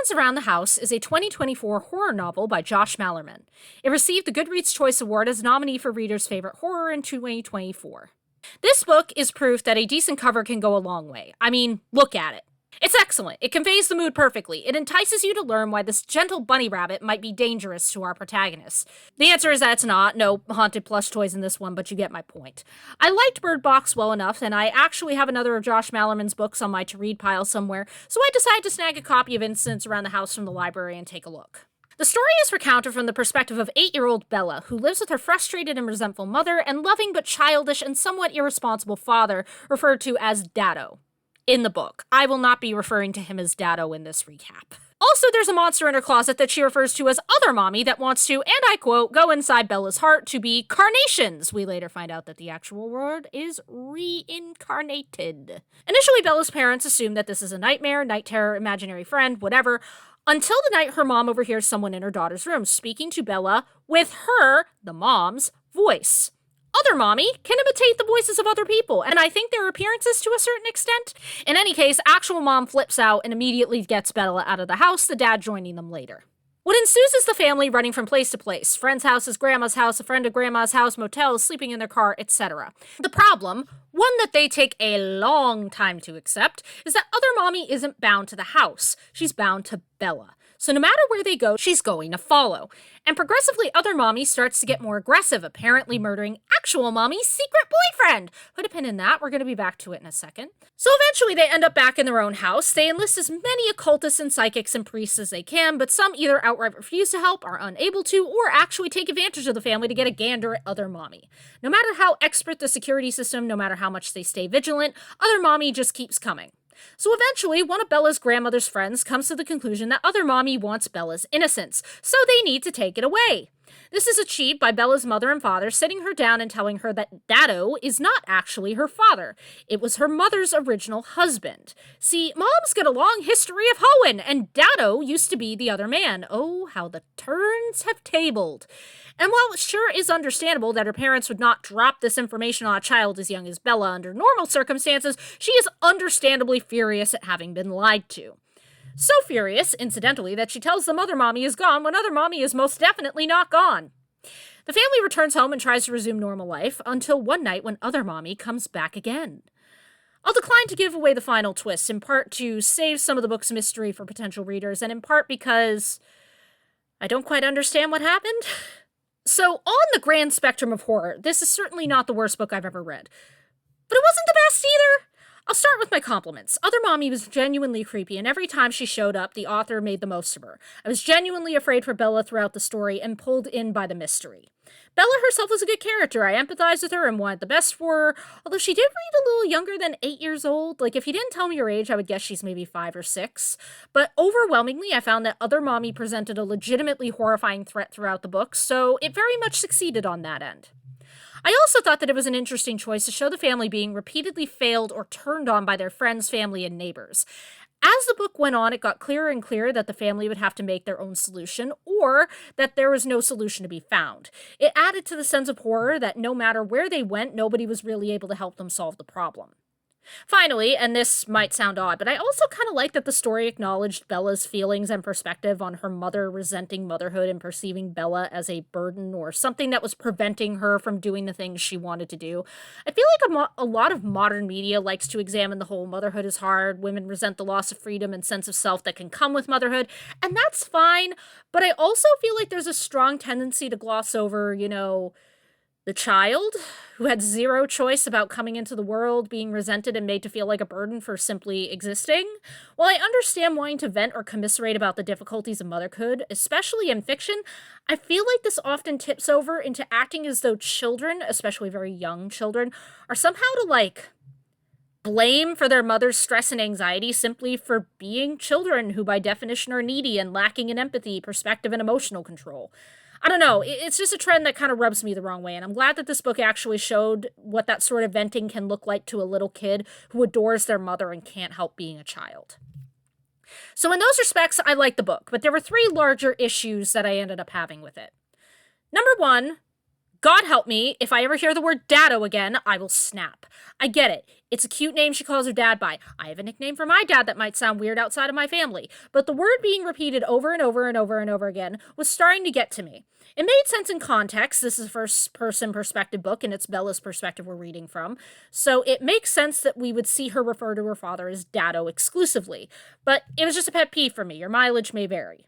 Someone's Around the House is a 2024 horror novel by Josh Malerman. It received the Goodreads Choice Award as nominee for Reader's Favorite Horror in 2024. This book is proof that a decent cover can go a long way. I mean, look at it. It's excellent. It conveys the mood perfectly. It entices you to learn why this gentle bunny rabbit might be dangerous to our protagonist. The answer is that it's not. No haunted plush toys in this one, but you get my point. I liked Bird Box well enough, and I actually have another of Josh Malerman's books on my to-read pile somewhere, so I decided to snag a copy of Incidents Around the House from the library and take a look. The story is recounted from the perspective of 8-year-old Bella, who lives with her frustrated and resentful mother and loving but childish and somewhat irresponsible father, referred to as Daddo in the book. I will not be referring to him as Daddo in this recap. Also, there's a monster in her closet that she refers to as Other Mommy that wants to, and I quote, go inside Bella's heart to be carnations. We later find out that the actual word is reincarnated. Initially, Bella's parents assume that this is a nightmare, night terror, imaginary friend, whatever, until the night her mom overhears someone in her daughter's room speaking to Bella with her, the mom's, voice. Other Mommy can imitate the voices of other people, and I think their appearances to a certain extent. In any case, actual mom flips out and immediately gets Bella out of the house, the dad joining them later. What ensues is the family running from place to place. Friend's houses, grandma's house, a friend of grandma's house, motels, sleeping in their car, etc. The problem, one that they take a long time to accept, is that Other Mommy isn't bound to the house. She's bound to Bella. So no matter where they go, she's going to follow. And progressively, Other Mommy starts to get more aggressive, apparently murdering actual Mommy's secret boyfriend. Put a pin in that, we're going to be back to it in a second. So eventually they end up back in their own house. They enlist as many occultists and psychics and priests as they can, but some either outright refuse to help, are unable to, or actually take advantage of the family to get a gander at Other Mommy. No matter how expert the security system, no matter how much they stay vigilant, Other Mommy just keeps coming. So eventually, one of Bella's grandmother's friends comes to the conclusion that Other Mommy wants Bella's innocence, so they need to take it away. This is achieved by Bella's mother and father sitting her down and telling her that Daddo is not actually her father. It was her mother's original husband. See, mom's got a long history of hoeing, and Daddo used to be the other man. Oh, how the turns have tabled. And while it sure is understandable that her parents would not drop this information on a child as young as Bella under normal circumstances, she is understandably furious at having been lied to. So furious, incidentally, that she tells them Other Mommy is gone when Other Mommy is most definitely not gone. The family returns home and tries to resume normal life until one night when Other Mommy comes back again. I'll decline to give away the final twist, in part to save some of the book's mystery for potential readers, and in part because I don't quite understand what happened. So, on the grand spectrum of horror, this is certainly not the worst book I've ever read. But it wasn't the best either. I'll start with my compliments. Other Mommy was genuinely creepy, and every time she showed up, the author made the most of her. I was genuinely afraid for Bella throughout the story and pulled in by the mystery. Bella herself was a good character. I empathized with her and wanted the best for her, although she did read a little younger than 8 years old. Like, if you didn't tell me her age, I would guess she's maybe 5 or 6. But overwhelmingly, I found that Other Mommy presented a legitimately horrifying threat throughout the book, so it very much succeeded on that end. I also thought that it was an interesting choice to show the family being repeatedly failed or turned on by their friends, family, and neighbors. As the book went on, it got clearer and clearer that the family would have to make their own solution, or that there was no solution to be found. It added to the sense of horror that no matter where they went, nobody was really able to help them solve the problem. Finally, and this might sound odd, but I also kind of like that the story acknowledged Bella's feelings and perspective on her mother resenting motherhood and perceiving Bella as a burden or something that was preventing her from doing the things she wanted to do. I feel like a lot of modern media likes to examine the whole motherhood is hard, women resent the loss of freedom and sense of self that can come with motherhood, and that's fine, but I also feel like there's a strong tendency to gloss over, the child, who had zero choice about coming into the world, being resented and made to feel like a burden for simply existing. While I understand wanting to vent or commiserate about the difficulties of motherhood, especially in fiction, I feel like this often tips over into acting as though children, especially very young children, are somehow to, blame for their mother's stress and anxiety simply for being children who by definition are needy and lacking in empathy, perspective, and emotional control. I don't know, it's just a trend that kind of rubs me the wrong way, and I'm glad that this book actually showed what that sort of venting can look like to a little kid who adores their mother and can't help being a child. So in those respects, I like the book, but there were 3 larger issues that I ended up having with it. Number 1, God help me, if I ever hear the word Dado again, I will snap. I get it. It's a cute name she calls her dad by. I have a nickname for my dad that might sound weird outside of my family, but the word being repeated over and over and over and over again was starting to get to me. It made sense in context. This is a first-person perspective book, and it's Bella's perspective we're reading from, so it makes sense that we would see her refer to her father as Dado exclusively. But it was just a pet peeve for me. Your mileage may vary.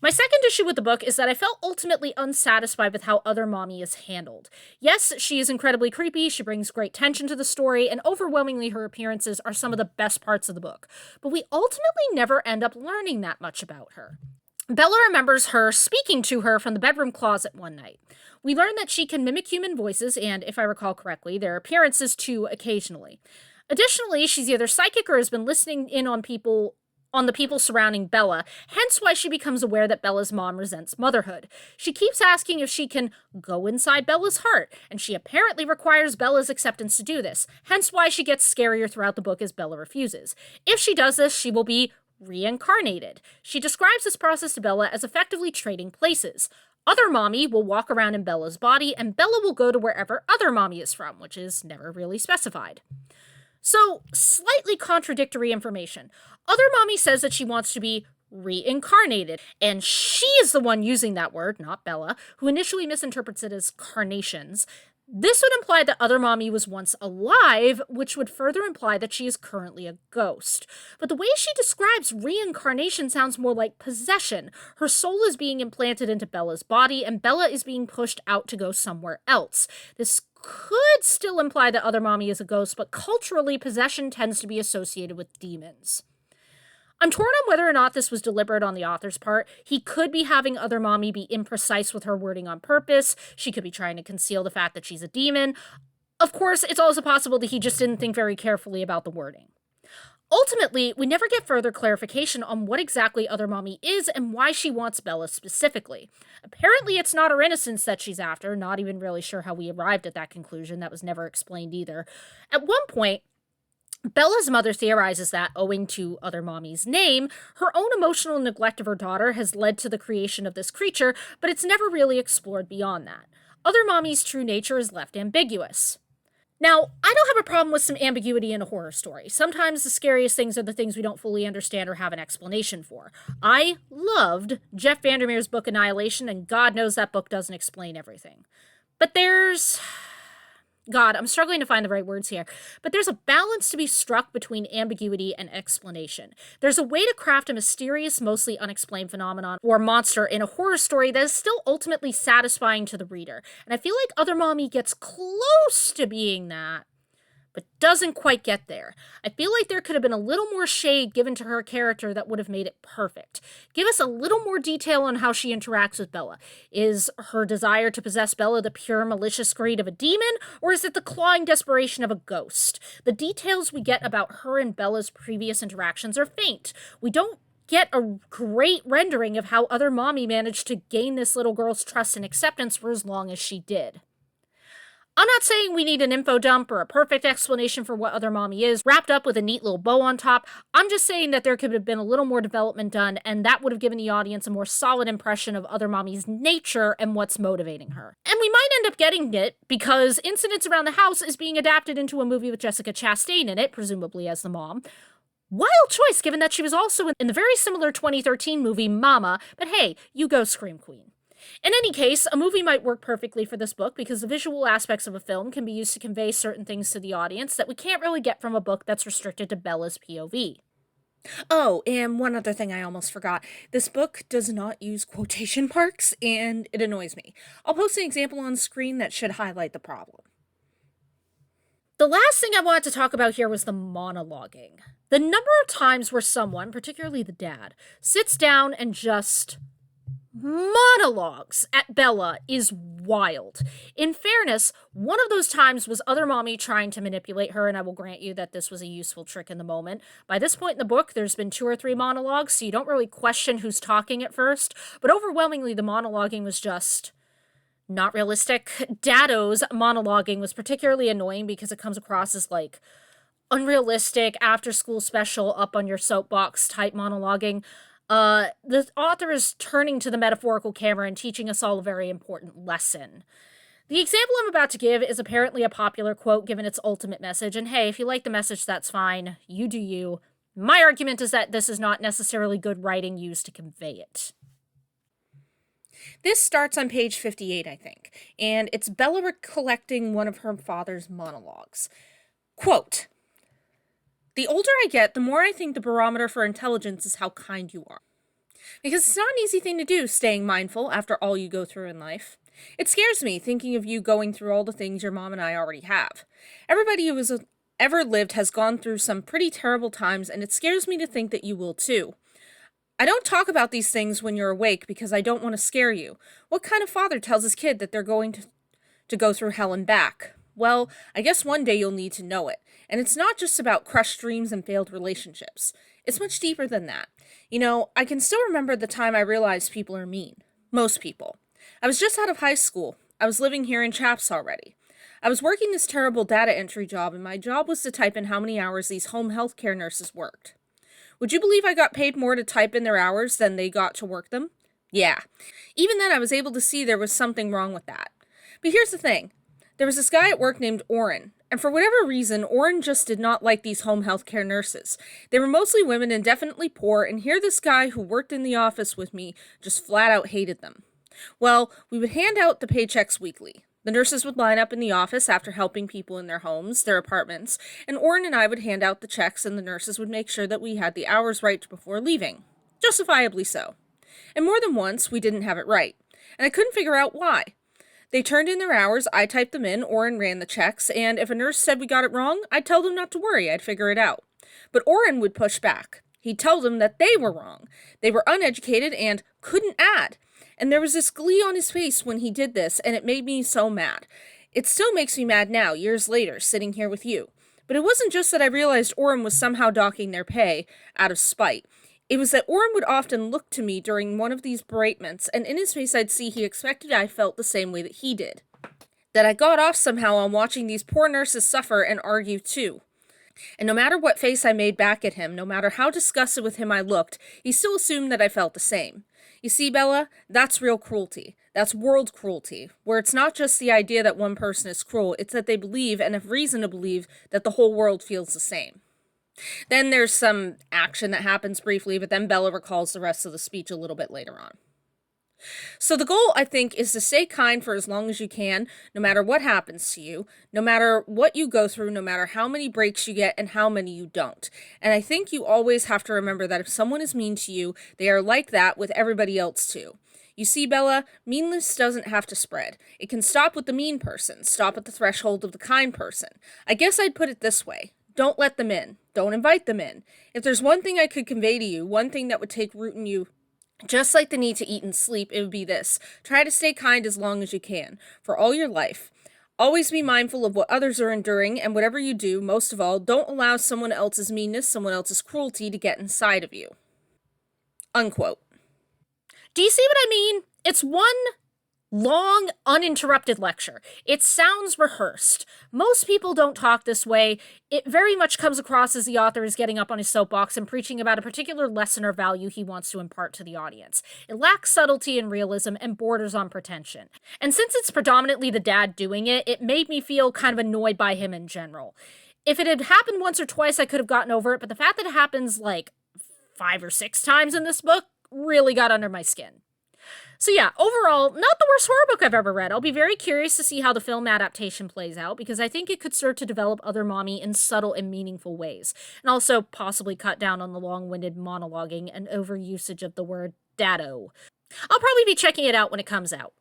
My second issue with the book is that I felt ultimately unsatisfied with how Other Mommy is handled. Yes, she is incredibly creepy, she brings great tension to the story, and overwhelmingly her appearances are some of the best parts of the book. But we ultimately never end up learning that much about her. Bella remembers her speaking to her from the bedroom closet one night. We learn that she can mimic human voices and, if I recall correctly, their appearances too occasionally. Additionally, she's either psychic or has been listening in on the people surrounding Bella, hence why she becomes aware that Bella's mom resents motherhood. She keeps asking if she can go inside Bella's heart, and she apparently requires Bella's acceptance to do this, hence why she gets scarier throughout the book as Bella refuses. If she does this, she will be reincarnated. She describes this process to Bella as effectively trading places. Other Mommy will walk around in Bella's body, and Bella will go to wherever Other Mommy is from, which is never really specified. So, slightly contradictory information. Other Mommy says that she wants to be reincarnated, and she is the one using that word, not Bella, who initially misinterprets it as carnations. This would imply that Other Mommy was once alive, which would further imply that she is currently a ghost. But the way she describes reincarnation sounds more like possession. Her soul is being implanted into Bella's body, and Bella is being pushed out to go somewhere else. This could still imply that Other Mommy is a ghost, but culturally, possession tends to be associated with demons. I'm torn on whether or not this was deliberate on the author's part. He could be having Other Mommy be imprecise with her wording on purpose. She could be trying to conceal the fact that she's a demon. Of course, it's also possible that he just didn't think very carefully about the wording. Ultimately, we never get further clarification on what exactly Other Mommy is and why she wants Bella specifically. Apparently, it's not her innocence that she's after, not even really sure how we arrived at that conclusion. That was never explained either. At one point, Bella's mother theorizes that, owing to Other Mommy's name, her own emotional neglect of her daughter has led to the creation of this creature, but it's never really explored beyond that. Other Mommy's true nature is left ambiguous. Now, I don't have a problem with some ambiguity in a horror story. Sometimes the scariest things are the things we don't fully understand or have an explanation for. I loved Jeff Vandermeer's book Annihilation, and God knows that book doesn't explain everything. But I'm struggling to find the right words here, but there's a balance to be struck between ambiguity and explanation. There's a way to craft a mysterious, mostly unexplained phenomenon or monster in a horror story that is still ultimately satisfying to the reader, and I feel like Other Mommy gets close to being that, but doesn't quite get there. I feel like there could have been a little more shade given to her character that would have made it perfect. Give us a little more detail on how she interacts with Bella. Is her desire to possess Bella the pure malicious greed of a demon, or is it the clawing desperation of a ghost? The details we get about her and Bella's previous interactions are faint. We don't get a great rendering of how Other Mommy managed to gain this little girl's trust and acceptance for as long as she did. I'm not saying we need an info dump or a perfect explanation for what Other Mommy is, wrapped up with a neat little bow on top. I'm just saying that there could have been a little more development done, and that would have given the audience a more solid impression of Other Mommy's nature and what's motivating her. And we might end up getting it because Incidents Around the House is being adapted into a movie with Jessica Chastain in it, presumably as the mom. Wild choice, given that she was also in the very similar 2013 movie Mama, but hey, you go Scream Queen. In any case, a movie might work perfectly for this book because the visual aspects of a film can be used to convey certain things to the audience that we can't really get from a book that's restricted to Bella's POV. Oh, and one other thing I almost forgot. This book does not use quotation marks, and it annoys me. I'll post an example on screen that should highlight the problem. The last thing I wanted to talk about here was the monologuing. The number of times where someone, particularly the dad, sits down and just monologues at Bella is wild. In fairness, one of those times was Other Mommy trying to manipulate her, and I will grant you that this was a useful trick in the moment. By this point in the book, there's been 2 or 3 monologues, so you don't really question who's talking at first, but overwhelmingly the monologuing was just not realistic. Dado's monologuing was particularly annoying because it comes across as like unrealistic, after-school special, up on your soapbox type monologuing. The author is turning to the metaphorical camera and teaching us all a very important lesson. The example I'm about to give is apparently a popular quote given its ultimate message, and hey, if you like the message, that's fine. You do you. My argument is that this is not necessarily good writing used to convey it. This starts on page 58, I think, and it's Bella recollecting one of her father's monologues. Quote, "The older I get, the more I think the barometer for intelligence is how kind you are. Because it's not an easy thing to do, staying mindful after all you go through in life. It scares me thinking of you going through all the things your mom and I already have. Everybody who has ever lived has gone through some pretty terrible times, and it scares me to think that you will too. I don't talk about these things when you're awake because I don't want to scare you. What kind of father tells his kid that they're going to go through hell and back? Well, I guess one day you'll need to know it. And it's not just about crushed dreams and failed relationships. It's much deeper than that. You know, I can still remember the time I realized people are mean. Most people. I was just out of high school. I was living here in Chaps already. I was working this terrible data entry job, and my job was to type in how many hours these home health care nurses worked. Would you believe I got paid more to type in their hours than they got to work them? Yeah. Even then, I was able to see there was something wrong with that. But here's the thing. There was this guy at work named Orrin, and for whatever reason, Orrin just did not like these home health care nurses. They were mostly women and definitely poor, and here this guy who worked in the office with me just flat out hated them. Well, we would hand out the paychecks weekly. The nurses would line up in the office after helping people in their homes, their apartments, and Orrin and I would hand out the checks, and the nurses would make sure that we had the hours right before leaving. Justifiably so. And more than once, we didn't have it right, and I couldn't figure out why. They turned in their hours, I typed them in, Orrin ran the checks, and if a nurse said we got it wrong, I'd tell them not to worry, I'd figure it out. But Orrin would push back. He'd tell them that they were wrong. They were uneducated and couldn't add. And there was this glee on his face when he did this, and it made me so mad. It still makes me mad now, years later, sitting here with you. But it wasn't just that I realized Orrin was somehow docking their pay out of spite. It was that Orrin would often look to me during one of these beratements, and in his face I'd see he expected I felt the same way that he did. That I got off somehow on watching these poor nurses suffer and argue too. And no matter what face I made back at him, no matter how disgusted with him I looked, he still assumed that I felt the same. You see, Bella, that's real cruelty. That's world cruelty, where it's not just the idea that one person is cruel, it's that they believe, and have reason to believe, that the whole world feels the same. Then there's some action that happens briefly, but then Bella recalls the rest of the speech a little bit later on. So the goal, I think, is to stay kind for as long as you can, no matter what happens to you, no matter what you go through, no matter how many breaks you get and how many you don't. And I think you always have to remember that if someone is mean to you, they are like that with everybody else too. You see, Bella, meanness doesn't have to spread. It can stop with the mean person, stop at the threshold of the kind person. I guess I'd put it this way. Don't let them in. Don't invite them in. If there's one thing I could convey to you, one thing that would take root in you, just like the need to eat and sleep, it would be this. Try to stay kind as long as you can, for all your life. Always be mindful of what others are enduring, and whatever you do, most of all, don't allow someone else's meanness, someone else's cruelty to get inside of you." Unquote. Do you see what I mean? It's one long, uninterrupted lecture. It sounds rehearsed. Most people don't talk this way. It very much comes across as the author is getting up on his soapbox and preaching about a particular lesson or value he wants to impart to the audience. It lacks subtlety and realism and borders on pretension. And since it's predominantly the dad doing it, it made me feel kind of annoyed by him in general. If it had happened once or twice, I could have gotten over it, but the fact that it happens like 5 or 6 times in this book really got under my skin. So yeah, overall, not the worst horror book I've ever read. I'll be very curious to see how the film adaptation plays out, because I think it could serve to develop other mommy in subtle and meaningful ways, and also possibly cut down on the long-winded monologuing and overusage of the word daddo. I'll probably be checking it out when it comes out.